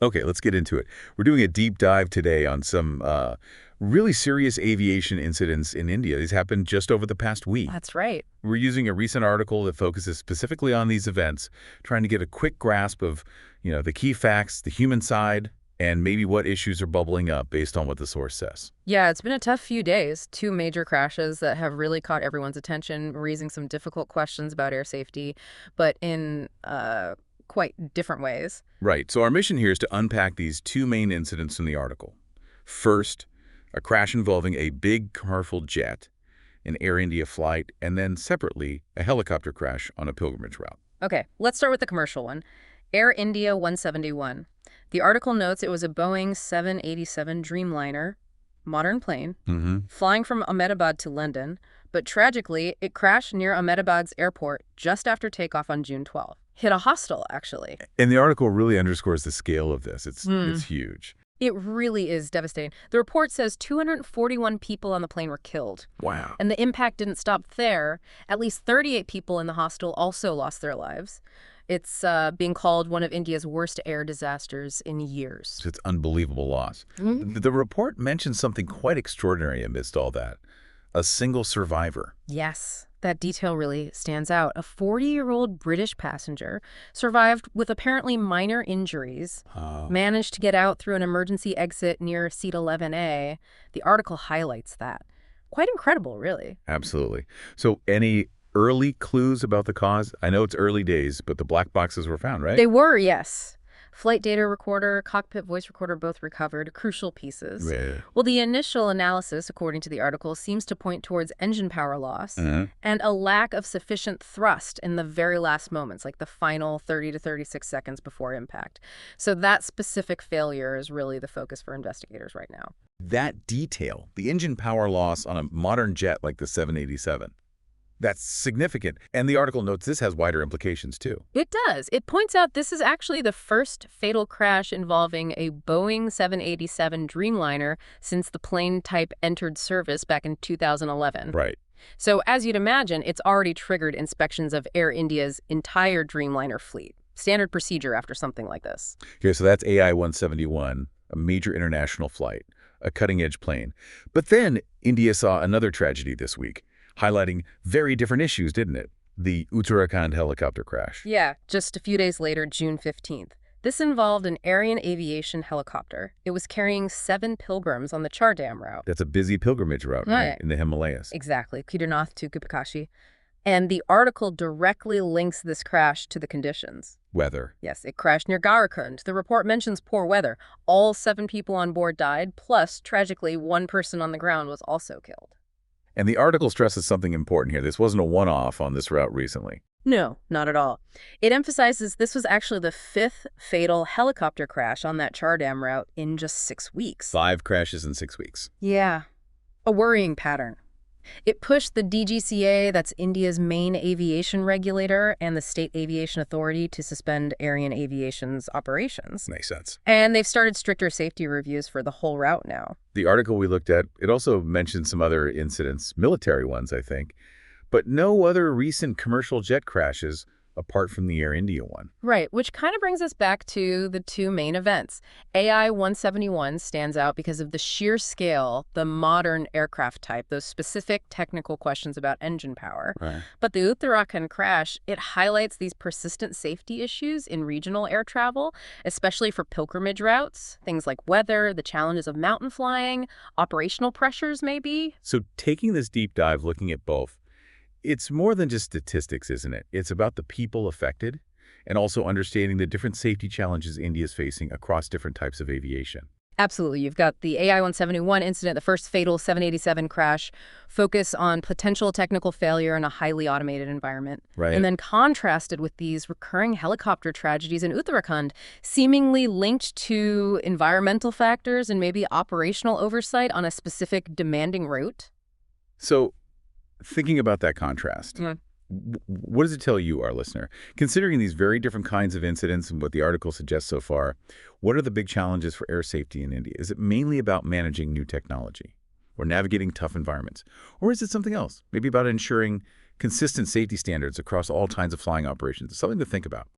Okay, let's get into it. We're doing a deep dive today on some really serious aviation incidents in India. These happened just over the past week. That's right. We're using a recent article that focuses specifically on these events, trying to get a quick grasp of, the key facts, the human side, and maybe what issues are bubbling up based on what the source says. Yeah, it's been a tough few days. Two major crashes that have really caught everyone's attention, raising some difficult questions about air safety, but in quite different ways. Right, so our mission here is to unpack these two main incidents in the article. First, a crash involving a big commercial jet, an Air India flight, and then separately, a helicopter crash on a pilgrimage route. Okay, let's start with the commercial one. Air India 171. The article notes it was a Boeing 787 Dreamliner, modern plane, flying from Ahmedabad to London, but tragically, it crashed near Ahmedabad's airport just after takeoff on June 12th. Hit a hostel, actually. And the article really underscores the scale of this. It's huge. It really is devastating. The report says 241 people on the plane were killed. Wow. And the impact didn't stop there. At least 38 people in the hostel also lost their lives. It's being called one of India's worst air disasters in years. It's unbelievable loss. The report mentions something quite extraordinary amidst all that. A single survivor. Yes, that detail really stands out. A 40-year-old British passenger survived with apparently minor injuries, managed to get out through an emergency exit near seat 11A. The article highlights that. Quite incredible, really. Absolutely. So any early clues about the cause? I know it's early days, but the black boxes were found, right? They were, yes. Flight data recorder, cockpit voice recorder both recovered, crucial pieces. Yeah. Well, the initial analysis, according to the article, seems to point towards engine power loss and a lack of sufficient thrust in the very last moments, like the final 30 to 36 seconds before impact. So that specific failure is really the focus for investigators right now. That detail, the engine power loss on a modern jet like the 787, that's significant. And the article notes this has wider implications, too. It does. It points out this is actually the first fatal crash involving a Boeing 787 Dreamliner since the plane type entered service back in 2011. Right. So as you'd imagine, it's already triggered inspections of Air India's entire Dreamliner fleet. Standard procedure after something like this. Okay, so that's AI-171, a major international flight, a cutting-edge plane. But then India saw another tragedy this week, highlighting very different issues, didn't it? The Uttarakhand helicopter crash. Yeah, just a few days later, June 15th. This involved an Arian Aviation helicopter. It was carrying 7 pilgrims on the Char Dham route. That's a busy pilgrimage route, right? In the Himalayas. Exactly, Kedarnath to Kupikashi. And the article directly links this crash to the conditions. Weather. Yes, it crashed near Garakund. The report mentions poor weather. All 7 people on board died, plus, tragically, 1 person on the ground was also killed. And the article stresses something important here. This wasn't a one-off on this route recently. No, not at all. It emphasizes this was actually the 5th fatal helicopter crash on that Char Dham route in just 6 weeks. 5 crashes in 6 weeks. Yeah, a worrying pattern. It pushed the DGCA, that's India's main aviation regulator, and the State Aviation Authority to suspend Arian Aviation's operations. Makes sense. And they've started stricter safety reviews for the whole route now. The article we looked at, it also mentioned some other incidents, military ones, I think, but no other recent commercial jet crashes apart from the Air India one. Right, which kind of brings us back to the two main events. AI-171 stands out because of the sheer scale, the modern aircraft type, those specific technical questions about engine power. Right. But the Uttarakhand crash, it highlights these persistent safety issues in regional air travel, especially for pilgrimage routes, things like weather, the challenges of mountain flying, operational pressures maybe. So taking this deep dive, looking at both, it's more than just statistics, isn't it? It's about the people affected and also understanding the different safety challenges India is facing across different types of aviation. Absolutely. You've got the AI-171 incident, the first fatal 787 crash, focus on potential technical failure in a highly automated environment. Right. And then contrasted with these recurring helicopter tragedies in Uttarakhand, seemingly linked to environmental factors and maybe operational oversight on a specific demanding route. So thinking about that contrast, what does it tell you, our listener? Considering these very different kinds of incidents and what the article suggests so far, what are the big challenges for air safety in India? Is it mainly about managing new technology or navigating tough environments? Or is it something else? Maybe about ensuring consistent safety standards across all kinds of flying operations? It's something to think about.